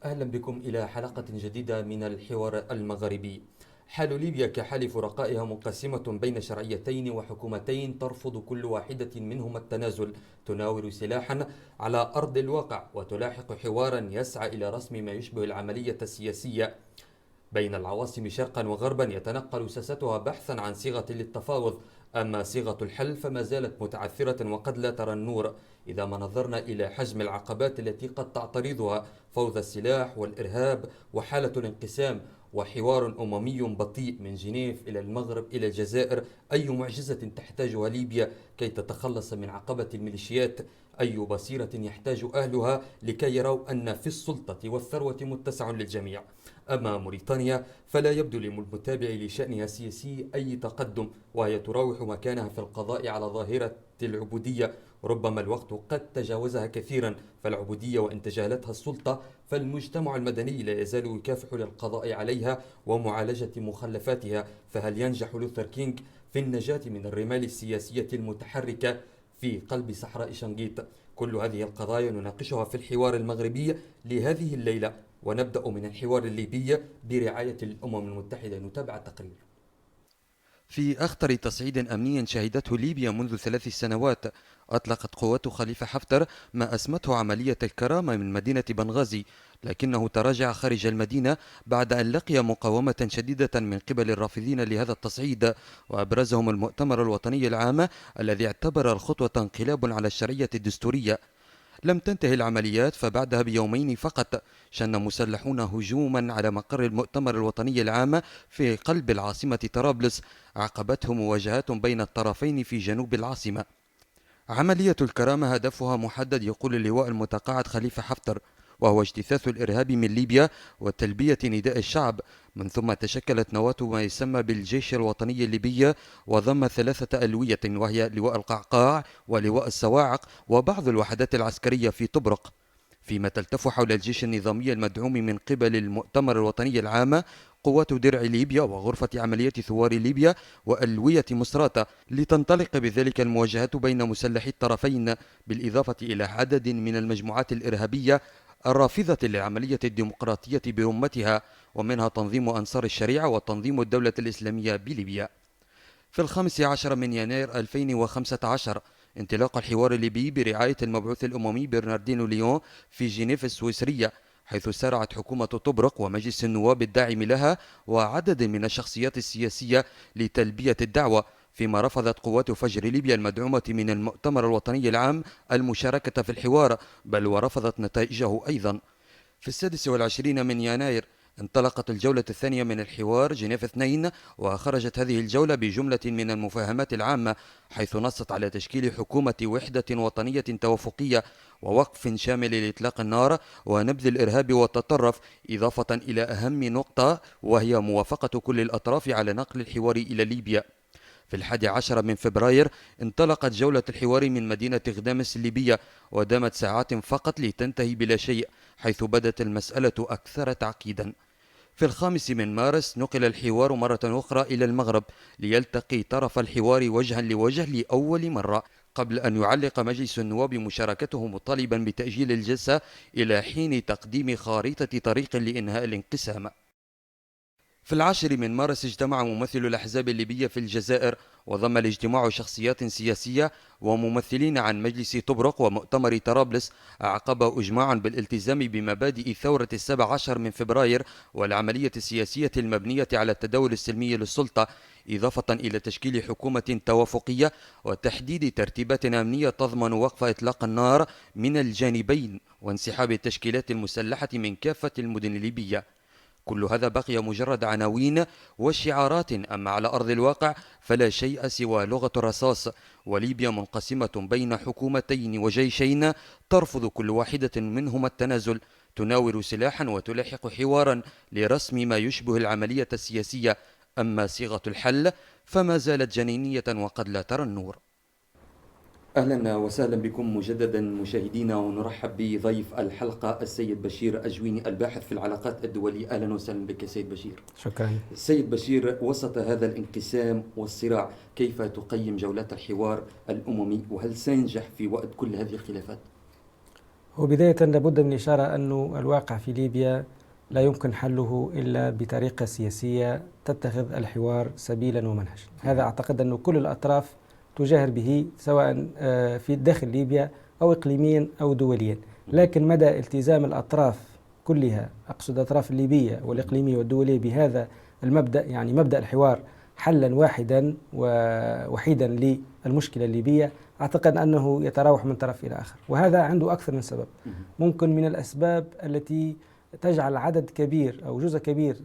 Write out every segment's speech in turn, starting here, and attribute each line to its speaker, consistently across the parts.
Speaker 1: أهلا بكم إلى حلقة جديدة من الحوار المغربي. حال ليبيا كحال فرقائها منقسمة بين شرعيتين وحكومتين ترفض كل واحدة منهما التنازل، تناور سلاحا على أرض الواقع وتلاحق حوارا يسعى إلى رسم ما يشبه العملية السياسية بين العواصم شرقا وغربا يتنقل ساستها بحثا عن صيغة للتفاوض. أما صيغة الحل فما زالت متعثرة وقد لا ترى النور إذا ما نظرنا إلى حجم العقبات التي قد تعترضها: فوضى السلاح والإرهاب وحالة الانقسام وحوار أممي بطيء من جنيف إلى المغرب إلى الجزائر. أي معجزة تحتاجها ليبيا كي تتخلص من عقبة الميليشيات؟ أي بصيرة يحتاج أهلها لكي يروا أن في السلطة والثروة متسع للجميع؟ أما موريتانيا فلا يبدو للمتابع لشأنها السياسي أي تقدم، وهي تراوح مكانها في القضاء على ظاهرة العبودية. ربما الوقت قد تجاوزها كثيرا، فالعبودية وإن تجاهلتها السلطة فالمجتمع المدني لا يزال يكافح للقضاء عليها ومعالجة مخلفاتها. فهل ينجح لوثر كينغ في النجاة من الرمال السياسية المتحركة في قلب صحراء شنقيط؟ كل هذه القضايا نناقشها في الحوار المغربي لهذه الليلة، ونبدأ من الحوار الليبي برعاية الأمم المتحدة. نتابع التقرير. في أخطر تصعيد أمني شهدته ليبيا منذ 3 سنوات، أطلقت قوات خليفة حفتر ما أسمته عملية الكرامة من مدينة بنغازي، لكنه تراجع خارج المدينة بعد أن لقي مقاومة شديدة من قبل الرافضين لهذا التصعيد، وأبرزهم المؤتمر الوطني العام الذي اعتبر الخطوة انقلاب على الشرعية الدستورية. لم تنتهي العمليات، فبعدها بيومين فقط شن مسلحون هجوما على مقر المؤتمر الوطني العام في قلب العاصمة طرابلس، عقبته مواجهات بين الطرفين في جنوب العاصمة. عملية الكرامة هدفها محدد، يقول اللواء المتقاعد خليفة حفتر، وهو اجتثاث الإرهاب من ليبيا وتلبية نداء الشعب. من ثم تشكلت نواة ما يسمى بالجيش الوطني الليبي، وضم 3 ألوية، وهي لواء القعقاع ولواء السواعق وبعض الوحدات العسكرية في طبرق. فيما تلتف حول الجيش النظامي المدعوم من قبل المؤتمر الوطني العام قوات درع ليبيا وغرفة عمليات ثوار ليبيا وألوية مصراتة، لتنطلق بذلك المواجهات بين مسلحي الطرفين، بالإضافة إلى عدد من المجموعات الإرهابية الرافضة للعملية الديمقراطية برمتها، ومنها تنظيم أنصار الشريعة وتنظيم الدولة الإسلامية بليبيا. في 15 من يناير 2015 انطلاق الحوار الليبي برعاية المبعوث الأممي برناردينو ليون في جنيف السويسرية، حيث سارعت حكومة طبرق ومجلس النواب الداعم لها وعدد من الشخصيات السياسية لتلبية الدعوة، فيما رفضت قوات فجر ليبيا المدعومة من المؤتمر الوطني العام المشاركة في الحوار، بل ورفضت نتائجه أيضا. في 26 من يناير انطلقت الجولة الثانية من الحوار جنيف 2، وخرجت هذه الجولة بجملة من المفاهمات العامة، حيث نصت على تشكيل حكومة وحدة وطنية توافقية ووقف شامل لإطلاق النار ونبذ الإرهاب والتطرف، إضافة إلى أهم نقطة وهي موافقة كل الأطراف على نقل الحوار إلى ليبيا. في 11 من فبراير انطلقت جولة الحوار من مدينة غدامس الليبية، ودامت ساعات فقط لتنتهي بلا شيء، حيث بدت المسألة أكثر تعقيدا. في 5 من مارس نقل الحوار مرة أخرى إلى المغرب ليلتقي طرف الحوار وجها لوجه لأول مرة، قبل أن يعلق مجلس النواب مشاركته مطالبا بتأجيل الجلسة إلى حين تقديم خارطة طريق لإنهاء الانقسام. في 10 من مارس اجتمع ممثل الأحزاب الليبية في الجزائر، وضم الاجتماع شخصيات سياسية وممثلين عن مجلس طبرق ومؤتمر طرابلس، أعقبه إجماع بالالتزام بمبادئ ثورة 17 من فبراير والعملية السياسية المبنية على التداول السلمي للسلطة، إضافة إلى تشكيل حكومة توافقية وتحديد ترتيبات أمنية تضمن وقف إطلاق النار من الجانبين وانسحاب التشكيلات المسلحة من كافة المدن الليبية. كل هذا بقي مجرد عناوين وشعارات، أما على أرض الواقع فلا شيء سوى لغة الرصاص، وليبيا منقسمة بين حكومتين وجيشين ترفض كل واحدة منهما التنازل، تناور سلاحا وتلاحق حوارا لرسم ما يشبه العملية السياسية. أما صيغة الحل فما زالت جنينية وقد لا ترى النور. أهلا وسهلا بكم مجددا مشاهدينا، ونرحب بضيف الحلقة السيد بشير أجويني الباحث في العلاقات الدولية. أهلا وسهلا بك سيد بشير.
Speaker 2: شكرا.
Speaker 1: سيد بشير، وسط هذا الانقسام والصراع كيف تقيم جولات الحوار الأممي، وهل سينجح في وقت كل هذه الخلافات؟
Speaker 2: وبداية لابد من الإشارة أن الواقع في ليبيا لا يمكن حله إلا بطريقة سياسية تتخذ الحوار سبيلا ومنهجا. هذا أعتقد أن كل الأطراف تجاهر به، سواء في داخل ليبيا أو إقليميا أو دوليا. لكن مدى التزام الأطراف كلها، أقصد الأطراف الليبية والإقليمية والدولية، بهذا المبدأ، يعني مبدأ الحوار حلا واحدا ووحيدا للمشكلة الليبية، أعتقد أنه يتراوح من طرف إلى آخر. وهذا عنده أكثر من سبب. ممكن من الأسباب التي تجعل عدد كبير أو جزء كبير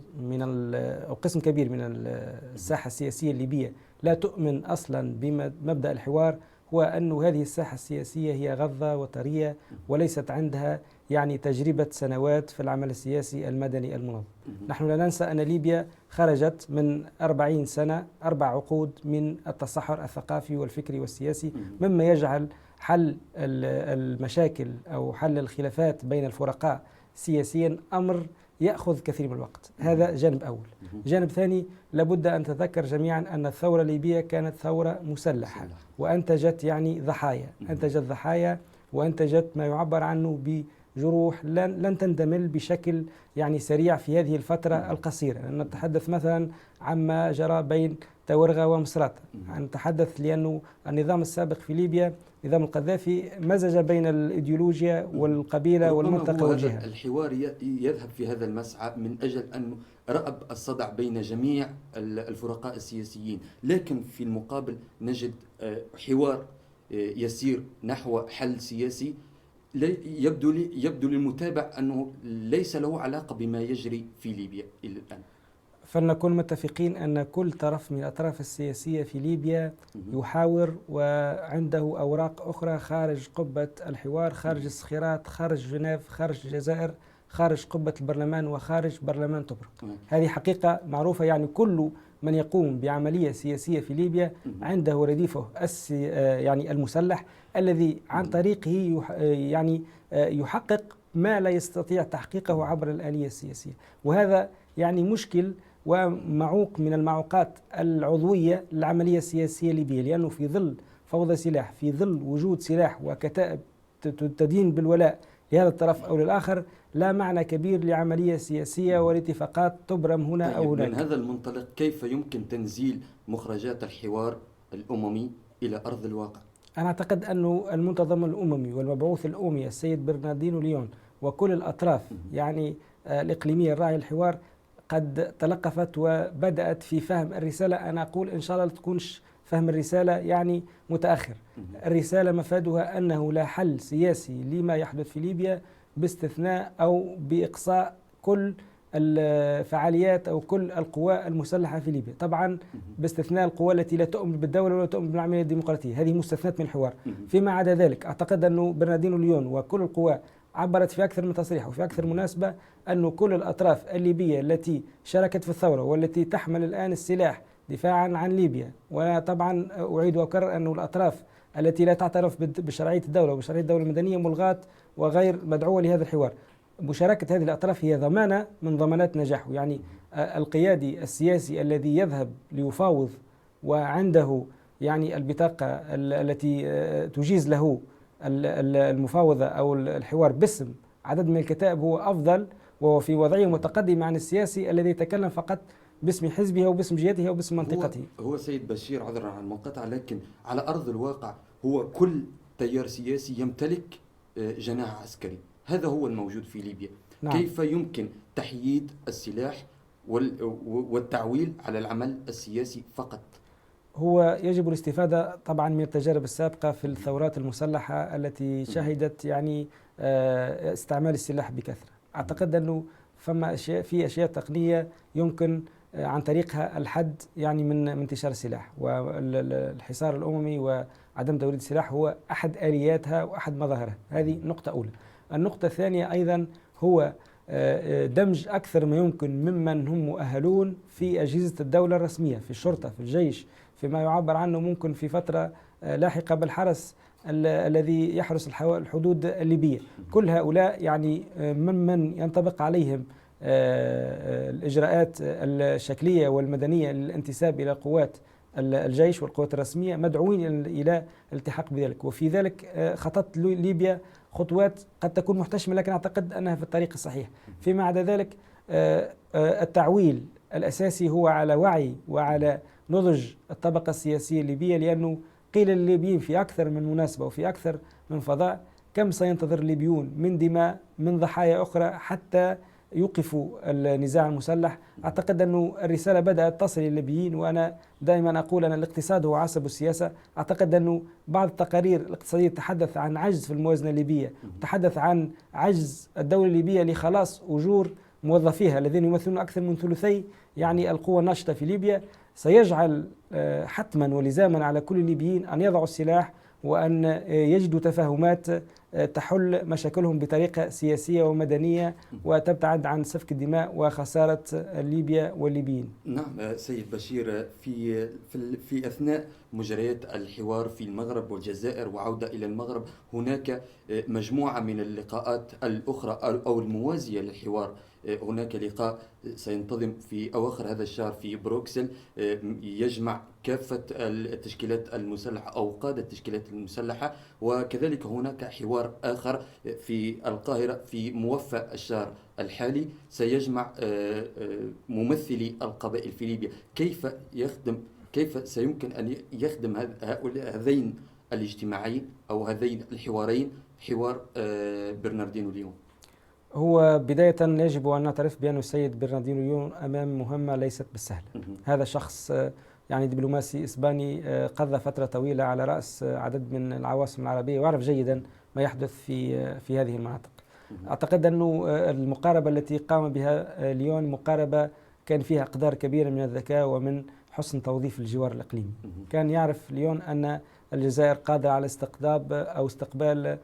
Speaker 2: أو قسم كبير من الساحة السياسية الليبية لا تؤمن أصلا بمبدأ الحوار، هو أن هذه الساحة السياسية هي غضة وطرية وليست عندها يعني تجربة سنوات في العمل السياسي المدني المنظم. نحن لا ننسى أن ليبيا خرجت من 40 سنة 4 عقود من التصحر الثقافي والفكري والسياسي، مما يجعل حل المشاكل أو حل الخلافات بين الفرقاء سياسيا أمر يأخذ كثير من الوقت. هذا جانب أول. جانب ثاني، لابد أن تذكر جميعا أن الثورة الليبية كانت ثورة مسلحة وأنتجت يعني ضحايا، أنتجت ضحايا وأنتجت ما يعبر عنه بجروح لن تندمل بشكل يعني سريع في هذه الفترة القصيرة. نتحدث مثلا عما جرى بين تورغة ومصراتة، نتحدث لأنه النظام السابق في ليبيا، نظام القذافي، مزج بين الإيديولوجيا والقبيلة والمنطقة والجهة.
Speaker 1: الحوار يذهب في هذا المسعى من أجل أن رأب الصدع بين جميع الفرقاء السياسيين، لكن في المقابل نجد حوار يسير نحو حل سياسي يبدو للمتابع أنه ليس له علاقة بما يجري في ليبيا إلى الآن.
Speaker 2: فلنكون متفقين أن كل طرف من الأطراف السياسية في ليبيا يحاور وعنده أوراق أخرى خارج قبة الحوار، خارج الصخيرات، خارج جنيف، خارج الجزائر، خارج قبة البرلمان وخارج برلمان طبرق. هذه حقيقة معروفة. يعني كل من يقوم بعملية سياسية في ليبيا عنده رديفه يعني المسلح، الذي عن طريقه يعني يحقق ما لا يستطيع تحقيقه عبر الآلية السياسية. وهذا يعني مشكل ومعوق من المعوقات العضوية للعملية السياسية الليبية، لأنه في ظل فوضى سلاح، في ظل وجود سلاح وكتائب تدين بالولاء لهذا الطرف أو للآخر، لا معنى كبير لعملية سياسية والاتفاقات تبرم هنا أو هناك.
Speaker 1: من هذا المنطلق كيف يمكن تنزيل مخرجات الحوار الأممي إلى أرض الواقع؟
Speaker 2: أنا أعتقد أن المنتظم الأممي والمبعوث الأممي السيد برناردينو ليون وكل الأطراف يعني الإقليمية الراعية الحوار قد تلقفت وبدأت في فهم الرسالة. أنا أقول إن شاء الله تكونش فهم الرسالة يعني متأخر. الرسالة مفادها أنه لا حل سياسي لما يحدث في ليبيا باستثناء أو بإقصاء كل الفعاليات أو كل القوى المسلحة في ليبيا، طبعا باستثناء القوى التي لا تؤمن بالدولة ولا تؤمن بالعملية الديمقراطية، هذه مستثنات من الحوار. فيما عدا ذلك أعتقد أنه برناردينو ليون وكل القوى عبرت في أكثر من تصريح وفي أكثر مناسبة أن كل الأطراف الليبية التي شاركت في الثورة والتي تحمل الآن السلاح دفاعا عن ليبيا، وطبعا أعيد وأكرر أن الأطراف التي لا تعترف بشرعية الدولة وبشرعية الدولة المدنية ملغاة وغير مدعوة لهذا الحوار. مشاركة هذه الأطراف هي ضمانة من ضمانات نجاحه. يعني القيادي السياسي الذي يذهب ليفاوض وعنده يعني البطاقة التي تجيز له المفاوضة أو الحوار باسم عدد من الكتائب هو أفضل، وهو في وضعية متقدمة عن السياسي الذي يتكلم فقط باسم حزبه أو باسم جهته أو باسم منطقته.
Speaker 1: هو سيد بشير، عذرا عن المقاطعة، لكن على أرض الواقع هو كل تيار سياسي يمتلك جناح عسكري، هذا هو الموجود في ليبيا. نعم. كيف يمكن تحييد السلاح والتعويل على العمل السياسي فقط؟
Speaker 2: هو يجب الاستفادة طبعا من التجارب السابقة في الثورات المسلحة التي شهدت يعني استعمال السلاح بكثرة. أعتقد أنه فما أشياء تقنية يمكن عن طريقها الحد يعني من انتشار السلاح، والحصار الأممي وعدم توريد السلاح هو أحد آلياتها وأحد مظاهرها. هذه نقطة أولى. النقطة الثانية أيضا هو دمج أكثر ما يمكن ممن هم مؤهلون في أجهزة الدولة الرسمية، في الشرطة، في الجيش، فيما يعبر عنه ممكن في فترة لاحقة بالحرس الذي يحرس الحدود الليبية. كل هؤلاء يعني ممن ينطبق عليهم الإجراءات الشكلية والمدنية للانتساب إلى قوات الجيش والقوات الرسمية مدعوين إلى الالتحاق بذلك. وفي ذلك خطط ليبيا خطوات قد تكون محتشمة، لكن أعتقد أنها في الطريق الصحيح. فيما عدا ذلك التعويل الأساسي هو على وعي وعلى نضج الطبقة السياسية الليبية، لأنه قيل للليبيين في أكثر من مناسبة وفي أكثر من فضاء كم سينتظر الليبيون من دماء، من ضحايا أخرى حتى يوقفوا النزاع المسلح. أعتقد أن الرسالة بدأت تصل للليبيين، وأنا دائما أقول أن الاقتصاد هو عصب السياسة. أعتقد أن بعض التقارير الاقتصادية تتحدث عن عجز في الموازنة الليبية، تتحدث عن عجز الدولة الليبية لخلاص أجور موظفيها الذين يمثلون أكثر من ثلثي يعني القوى الناشطة في ليبيا، سيجعل حتما ولزاما على كل الليبيين أن يضعوا السلاح وأن يجدوا تفاهمات تحل مشاكلهم بطريقة سياسية ومدنية وتبتعد عن سفك الدماء وخسارة ليبيا والليبيين.
Speaker 1: نعم سيد بشير، في أثناء مجريات الحوار في المغرب والجزائر وعودة إلى المغرب هناك مجموعة من اللقاءات الأخرى أو الموازية للحوار. هناك لقاء سينتظم في أواخر هذا الشهر في بروكسل يجمع كافة التشكيلات المسلحة أو قادة التشكيلات المسلحة، وكذلك هناك حوار آخر في القاهرة في موفى الشهر الحالي سيجمع ممثلي القبائل في ليبيا. كيف سيمكن أن يخدم هذين الاجتماعين أو هذين الحوارين حوار برناردينو ليون؟
Speaker 2: هو بداية يجب أن نعترف بأن السيد برناردينو ليون أمام مهمة ليست بالسهلة. هذا شخص يعني دبلوماسي إسباني قضى فترة طويلة على رأس عدد من العواصم العربية ويعرف جيدا ما يحدث في هذه المناطق. أعتقد أن المقاربة التي قام بها ليون مقاربة كان فيها أقدار كبيرة من الذكاء ومن حسن توظيف الجوار الإقليمي. كان يعرف ليون أن الجزائر قادرة على استقطاب أو استقبال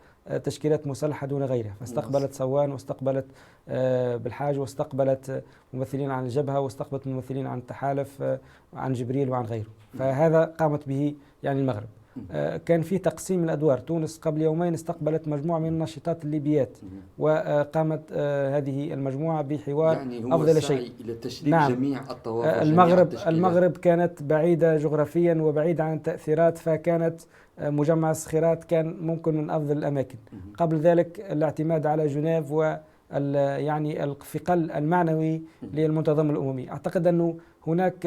Speaker 2: تشكيلات مسلحة دون غيرها، فاستقبلت سوان واستقبلت بالحاج واستقبلت ممثلين عن الجبهة واستقبلت ممثلين عن التحالف عن جبريل وعن غيره. فهذا قامت به يعني المغرب. كان في تقسيم الأدوار. تونس قبل يومين استقبلت مجموعة من الناشطات الليبيات، وقامت هذه المجموعة بحوار
Speaker 1: يعني هو
Speaker 2: أفضل شيء
Speaker 1: إلى تشريك
Speaker 2: نعم.
Speaker 1: جميع الطوائف.
Speaker 2: المغرب كانت بعيدة جغرافيا وبعيدة عن التأثيرات، فكانت مجمع الصخيرات كان ممكن من أفضل الأماكن. قبل ذلك الاعتماد على جنيف يعني الفقل المعنوي للمنتظمة الأممي. أعتقد أنه هناك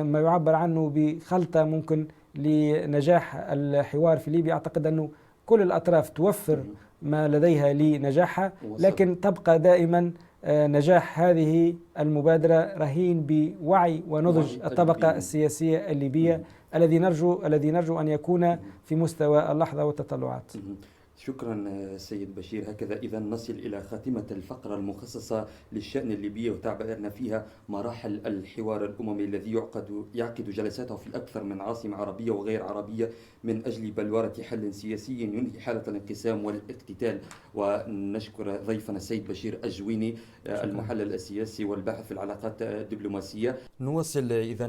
Speaker 2: ما يعبر عنه بخلطة ممكن لنجاح الحوار في ليبيا. أعتقد أنه كل الأطراف توفر ما لديها لنجاحها، لكن تبقى دائما نجاح هذه المبادرة رهين بوعي ونضج الطبقة السياسية الليبية الذي نرجو أن يكون في مستوى اللحظة والتطلعات.
Speaker 1: شكرا سيد بشير. هكذا إذا نصل إلى خاتمة الفقرة المخصصة للشأن الليبي، وتابعنا فيها مراحل الحوار الأممي الذي يعقد جلساته في أكثر من عاصمة عربية وغير عربية من أجل بلورة حل سياسي ينهي حالة الانقسام والاقتتال. ونشكر ضيفنا السيد بشير الجويني المحلل السياسي والباحث في العلاقات الدبلوماسية. نواصل إذا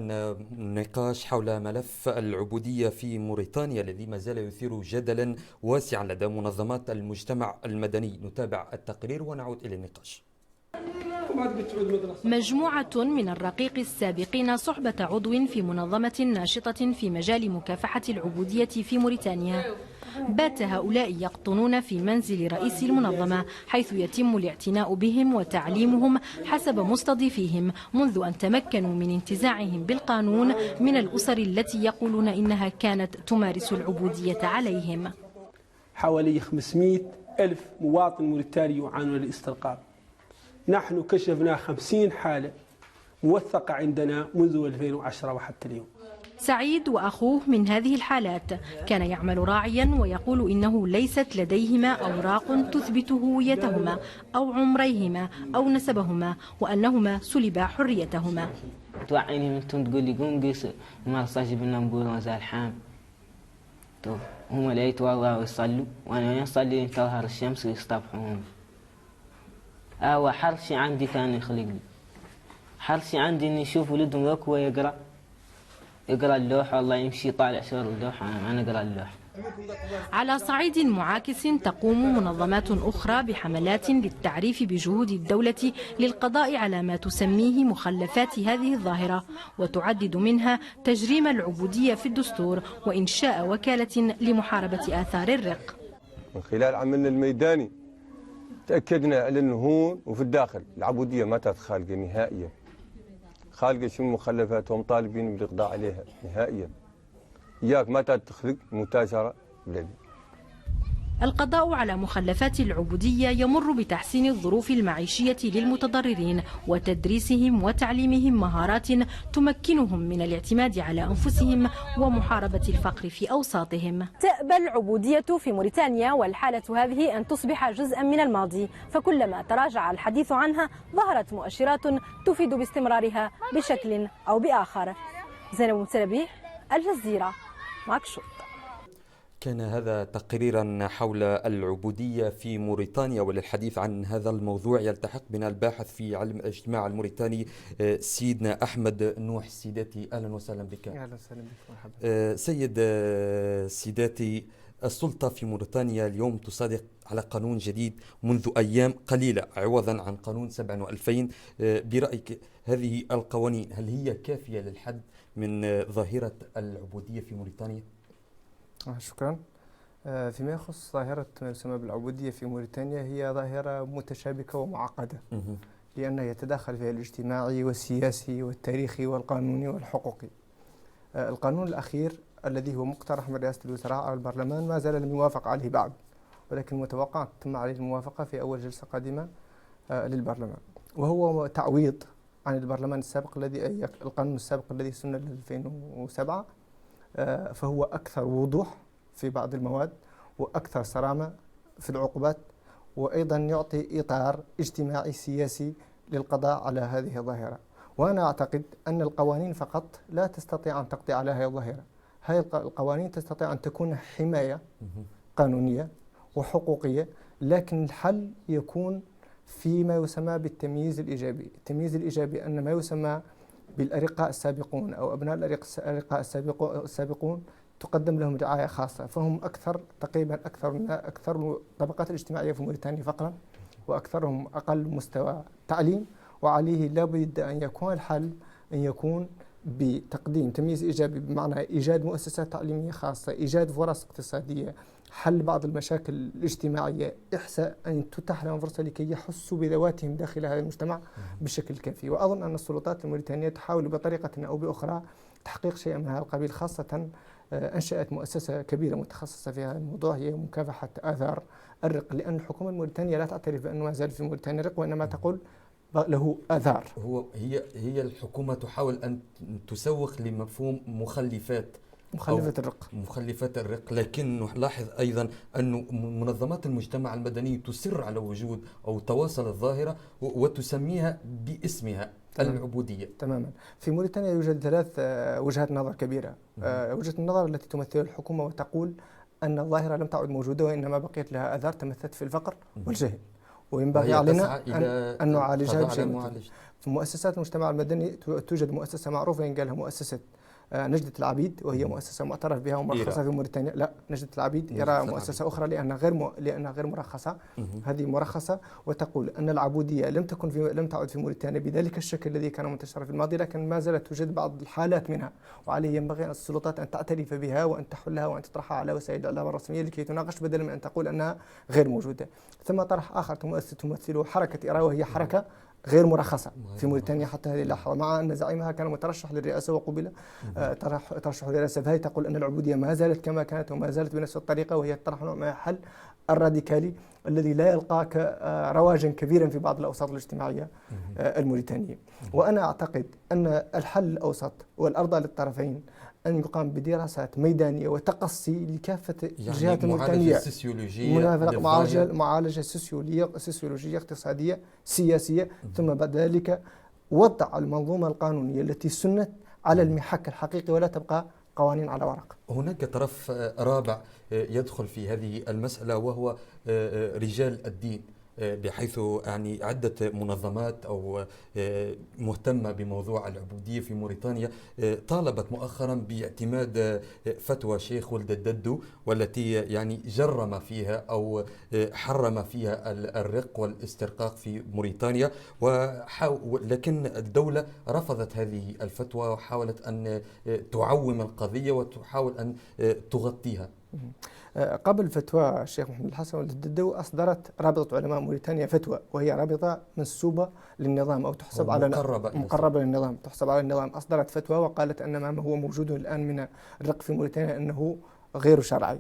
Speaker 1: النقاش حول ملف العبودية في موريتانيا الذي ما زال يثير جدلا واسعا لدى منظمات المجتمع المدني. نتابع التقرير ونعود إلى النقاش.
Speaker 3: مجموعة من الرقيق السابقين صحبة عضو في منظمة ناشطة في مجال مكافحة العبودية في موريتانيا. بات هؤلاء يقطنون في منزل رئيس المنظمة، حيث يتم الاعتناء بهم وتعليمهم حسب مستضيفيهم منذ أن تمكنوا من انتزاعهم بالقانون من الأسر التي يقولون إنها كانت تمارس العبودية عليهم.
Speaker 4: حوالي 500 ألف مواطن موريتاني يعانون الاسترقاق. نحن كشفنا 50 حالة موثقة عندنا منذ 2010 وحتى اليوم.
Speaker 3: سعيد وأخوه من هذه الحالات. كان يعمل راعيا ويقول إنه ليست لديهما أوراق تثبت هويتهما أو عمريهما أو نسبهما، وأنهما سلبا حريتهما.
Speaker 5: توعيني من تقول لي قوم قيس ما صاجب لنا نقول وزال حام. هم لا يتوضأوا ويصلوا وأنا يصلي تظهر الشمس ويصطبحون. حرصي عندي كان يخلق لي، حرصي عندي إني أشوف ولدهم ذاك ويقرأ اللوحة، والله يمشي طالع شغل اللوحة أنا أقرأ اللوحة.
Speaker 3: على صعيد معاكس تقوم منظمات أخرى بحملات للتعريف بجهود الدولة للقضاء على ما تسميه مخلفات هذه الظاهرة، وتعدد منها تجريم العبودية في الدستور وإنشاء وكالة لمحاربة آثار الرق.
Speaker 6: من خلال عملنا الميداني تأكدنا على أنه هون وفي الداخل العبودية ما خالقة نهائيا، خالقة شنو مخلفاتهم طالبين بالإقضاء عليها نهائيا. إياك ما تخلق متاجرة بلدي.
Speaker 3: القضاء على مخلفات العبودية يمر بتحسين الظروف المعيشية للمتضررين وتدريسهم وتعليمهم مهارات تمكنهم من الاعتماد على أنفسهم ومحاربة الفقر في أوساطهم.
Speaker 7: تأبى العبودية في موريتانيا، والحالة هذه أن تصبح جزءا من الماضي، فكلما تراجع الحديث عنها ظهرت مؤشرات تفيد باستمرارها بشكل أو بآخر. زينب متلبي، الجزيرة، ماكشوط.
Speaker 1: كان هذا تقريرا حول العبودية في موريتانيا، وللحديث عن هذا الموضوع يلتحق بنا الباحث في علم الاجتماع الموريتاني سيدنا أحمد نوح سيداتي. أهلا وسهلا بك.
Speaker 8: أهلا وسهلا بك. مرحبا.
Speaker 1: سيد سيداتي، السلطة في موريتانيا اليوم تصادق على قانون جديد منذ أيام قليلة عوضا عن قانون 27 برأيك هذه القوانين هل هي كافية للحد من ظاهرة العبودية في موريتانيا؟
Speaker 8: شكرا. فيما يخص ظاهرة ما يسمى بالعبودية في موريتانيا، هي ظاهرة متشابكة ومعقدة لأنها يتداخل فيها الاجتماعي والسياسي والتاريخي والقانوني والحقوقي. القانون الأخير الذي هو مقترح من رئاسة الوزراء على البرلمان ما زال لم يوافق عليه بعد، ولكن متوقع تتم عليه الموافقة في أول جلسة قادمة للبرلمان، وهو تعويض عن البرلمان السابق القانون السابق الذي سن 2007. فهو أكثر وضوح في بعض المواد وأكثر صرامة في العقوبات، وأيضا يعطي إطار اجتماعي سياسي للقضاء على هذه الظاهرة. وأنا أعتقد أن القوانين فقط لا تستطيع أن تقضي على هذه الظاهرة. هذه القوانين تستطيع أن تكون حماية قانونية وحقوقية، لكن الحل يكون فيما يسمى بالتمييز الإيجابي. التمييز الإيجابي أن ما يسمى بالأرقاء السابقون أو أبناء الأرقاء السابقون تقدم لهم رعاية خاصة، فهم تقريبا أكثر الطبقات الاجتماعية في موريتانيا فقرا، وأكثرهم أقل مستوى تعليم، وعليه لا بد أن يكون الحل أن يكون بتقديم تمييز إيجابي، بمعنى إيجاد مؤسسات تعليمية خاصة، إيجاد فرص اقتصادية، حل بعض المشاكل الاجتماعية، إحساء أن تتاح لهم فرصة لكي يحسوا بذواتهم داخل هذا المجتمع بشكل كافي. وأظن أن السلطات الموريتانية تحاول بطريقة أو بأخرى تحقيق شيء من هذا القبيل، خاصة أنشأت مؤسسة كبيرة متخصصة في هذا الموضوع هي مكافحة آثار الرق، لأن الحكومة الموريتانية لا تعترف بأنه ما زال في موريتانيا رق، وإنما تقول له آثار.
Speaker 1: هي الحكومة تحاول أن تسوق لمفهوم مخلفات الرق، لكن نلاحظ أيضا أن منظمات المجتمع المدني تصر على وجود أو تواصل الظاهرة وتسميها باسمها العبودية.
Speaker 8: تماما. في موريتانيا يوجد 3 وجهات نظر كبيرة. وجهة النظر التي تمثل الحكومة وتقول أن الظاهرة لم تعد موجودة، وإنما بقيت لها آثار تمثلت في الفقر والجهل، وينبغي علينا أن نعالجها بشيء. في مؤسسات المجتمع المدني توجد مؤسسة معروفة ينقال لها مؤسسة نجدة العبيد، وهي مؤسسة معترف بها ومرخصة في موريتانيا. لا، نجدة العبيد يرى مؤسسة أخرى لأنها غير مرخصة. هذه مرخصة، وتقول أن العبودية لم تعد في موريتانيا بذلك الشكل الذي كان منتشرا في الماضي، لكن ما زالت توجد بعض الحالات منها، وعليه ينبغي السلطات أن تعترف بها وأن تحلها وأن تطرحها على وسائل الإعلام الرسمية لكي تناقش، بدلا من أن تقول أنها غير موجودة. ثم طرح آخر تمثله حركة إراء، وهي حركة غير مرخصة في موريتانيا حتى هذه اللحظة، مع أن زعيمها كان مترشح للرئاسة وقبل ترشح للرئاسة. فهي تقول أن العبودية ما زالت كما كانت وما زالت بنفس الطريقة، وهي تطرح نوع من الحل الراديكالي الذي لا يلقى رواجا كبيرا في بعض الأوساط الاجتماعية الموريتانية. وأنا أعتقد أن الحل الأوسط والأرضى للطرفين أن يقام بدراسات ميدانية وتقصي لكافة الجهات الموريتانية، معالجة سوسيولوجية اقتصادية سياسية، ثم بعد ذلك وضع المنظومة القانونية التي سنت على المحك الحقيقي ولا تبقى قوانين على ورق.
Speaker 1: هناك طرف رابع يدخل في هذه المسألة وهو رجال الدين. بحيث يعني عدة منظمات أو مهتمة بموضوع العبودية في موريتانيا طالبت مؤخرا باعتماد فتوى شيخ ولد الددو، والتي يعني جرم فيها أو حرم فيها الرق والاسترقاق في موريتانيا، لكن الدولة رفضت هذه الفتوى وحاولت أن تعوم القضية وتحاول أن تغطيها.
Speaker 8: قبل فتوى الشيخ محمد الحسن ولد الددو أصدرت رابطة علماء موريتانيا فتوى، وهي رابطة منسوبة للنظام أو تحسب على مقربة للنظام، تحسب على النظام. أصدرت فتوى وقالت أن ما هو موجود الآن من الرق في موريتانيا أنه غير شرعي،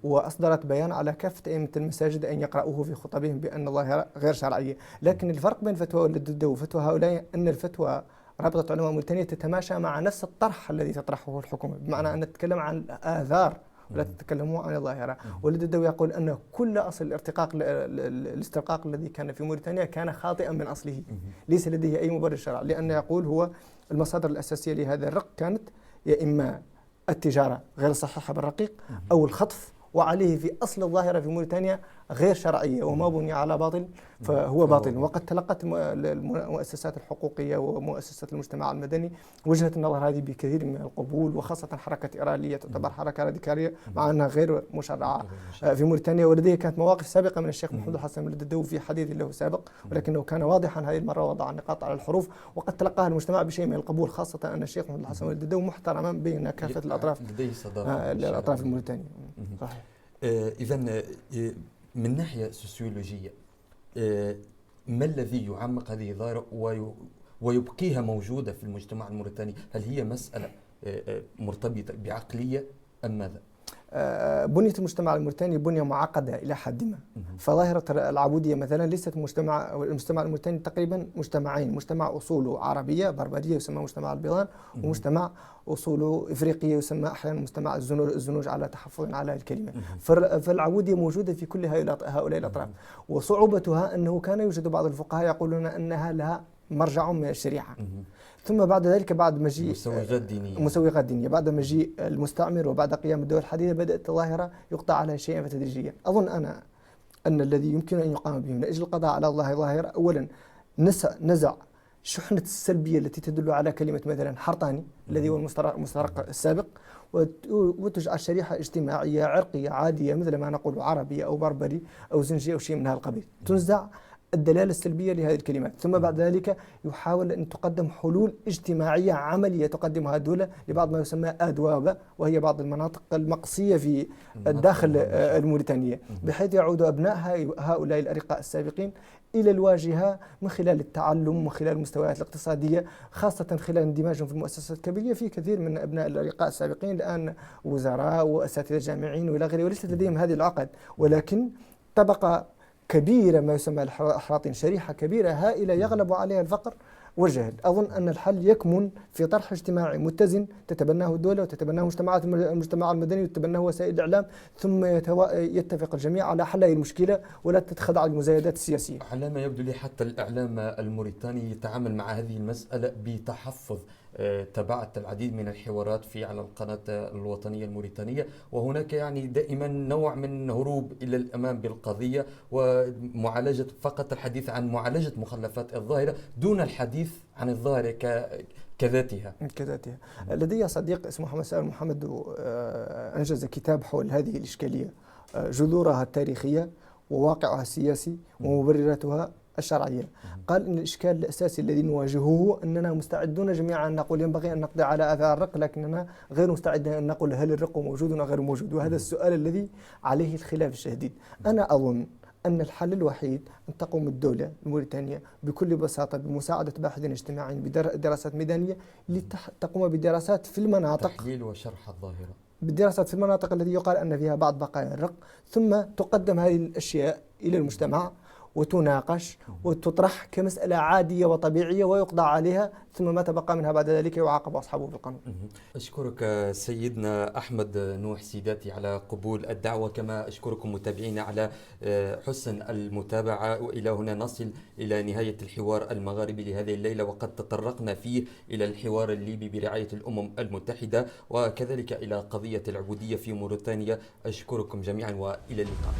Speaker 8: وأصدرت بيان على كافة أئمة المساجد أن يقرأوه في خطبهم بأن الظاهرة غير شرعية. لكن الفرق بين فتوى ولد الددو وفتوى هؤلاء أن الفتوى رابطة علماء موريتانيا تتماشى مع نفس الطرح الذي تطرحه الحكومة، بمعنى أن نتكلم عن آثار ولا تتكلموا عن الظاهرة. ولد الددو يقول أن كل أصل الاسترقاق الذي كان في موريتانيا كان خاطئا من أصله، ليس لديه أي مبرر شرعي، لأن يقول هو المصادر الأساسية لهذا الرق كانت يا إما التجارة غير صحيحة بالرقيق أو الخطف، وعليه في أصل الظاهرة في موريتانيا غير شرعية، وما بني على باطل فهو باطل. وقد تلقت المؤسسات الحقوقية ومؤسسات المجتمع المدني وجهة النظر هذه بكثير من القبول، وخاصة حركة إيرالية تعتبر حركة راديكالية مع أنها غير مشرعة في موريتانيا. ولديه كانت مواقف سابقة من الشيخ محمد الحسن ولد الددو في حديث له سابق، ولكنه كان واضحا هذه المرة وضع النقاط على الحروف، وقد تلقاها المجتمع بشيء من القبول، خاصة أن الشيخ محمد الحسن ولد الددو محترما بين كافة الأطراف، الأطراف الموريتانية. صحيح.
Speaker 1: إذن من ناحية سوسيولوجية ما الذي يعمق هذه الظاهرة ويبقيها موجودة في المجتمع الموريتاني؟ هل هي مسألة مرتبطة بعقلية أم ماذا؟
Speaker 8: بنية المجتمع الموريتاني بنية معقدة إلى حد ما. فظاهرة العبودية مثلا ليست المجتمع الموريتاني تقريبا مجتمعين، مجتمع أصوله عربية بربرية يسمى مجتمع البيضان، ومجتمع أصوله إفريقية يسمى أحيانا مجتمع الزنوج على تحفظ على الكلمة. فالعبودية موجودة في كل هؤلاء الأطراف، وصعوبتها أنه كان يوجد بعض الفقهاء يقولون أنها لها مرجع من الشريعة. ثم بعد ذلك بعد مجيء مسوغات دينية بعد مجيء المستعمر وبعد قيام الدول الحديثة بدأت الظاهرة يقطع عليها شيئا فتدريجيا. أظن أنا أن الذي يمكن أن يقام به من أجل القضاء على الظاهرة أولا نزع شحنة السلبية التي تدل على كلمة مثلا حرطاني الذي هو المسترق السابق، وتجعل شريحة اجتماعية عرقية عادية مثل ما نقول عربي أو بربري أو زنجي أو شيء من هذا القبيل، تنزع الدلالة السلبية لهذه الكلمات. ثم بعد ذلك يحاول أن تقدم حلول اجتماعية عملية تقدمها الدولة لبعض ما يسمى أدوابة، وهي بعض المناطق المقصية في الداخل الموريتانية، بحيث يعود أبناء هؤلاء الأرقاء السابقين إلى الواجهة من خلال التعلم ومن خلال المستويات الاقتصادية، خاصة خلال اندماجهم في المؤسسات الكبيرة. في كثير من أبناء الأرقاء السابقين الآن وزراء وأساتذة جامعيين وإلى غيره، وليست لديهم هذه العقد، ولكن طبقة كبيرة ما يسمى الأحراطين، شريحة كبيرة هائلة يغلب عليها الفقر والجهل. أظن أن الحل يكمن في طرح اجتماعي متزن تتبناه الدولة وتتبناه المجتمع المدني وتتبناه وسائل الإعلام، ثم يتفق الجميع على حل هذه المشكلة ولا تتخضع المزايدات السياسية.
Speaker 1: على ما يبدو لي حتى الإعلام الموريتاني يتعامل مع هذه المسألة بتحفظ. تابعت العديد من الحوارات على القناة الوطنية الموريتانية، وهناك يعني دائما نوع من هروب إلى الأمام بالقضية ومعالجة فقط الحديث عن معالجة مخلفات الظاهرة دون الحديث عن الظاهرة كذاتها.
Speaker 8: لدي صديق اسمه محمد أنجز كتاب حول هذه الإشكالية، جذورها التاريخية وواقعها السياسي ومبرراتها الشرعية. قال إن الإشكال الأساسي الذي نواجهه أننا مستعدون جميعا أن نقول ينبغي أن نقضي على آثار الرق، لكننا غير مستعدين أن نقول هل الرق موجود أو غير موجود، وهذا السؤال الذي عليه الخلاف الشديد. أنا أظن أن الحل الوحيد أن تقوم الدولة الموريتانية بكل بساطة بمساعدة باحثين اجتماعيين بدراسات ميدانية لتقوم بدراسات في المناطق،
Speaker 1: تحليل وشرح الظاهرة،
Speaker 8: بالدراسات في المناطق التي يقال أن فيها بعض بقايا الرق، ثم تقدم هذه الأشياء إلى المجتمع وتناقش وتطرح كمسألة عادية وطبيعية ويقضى عليها، ثم ما تبقى منها بعد ذلك يعاقب أصحابه بالقانون.
Speaker 1: أشكرك سيدنا أحمد نوح سيداتي على قبول الدعوة، كما أشكركم متابعينا على حسن المتابعة. وإلى هنا نصل إلى نهاية الحوار المغاربي لهذه الليلة، وقد تطرقنا فيه إلى الحوار الليبي برعاية الأمم المتحدة وكذلك إلى قضية العبودية في موريتانيا. أشكركم جميعا وإلى اللقاء.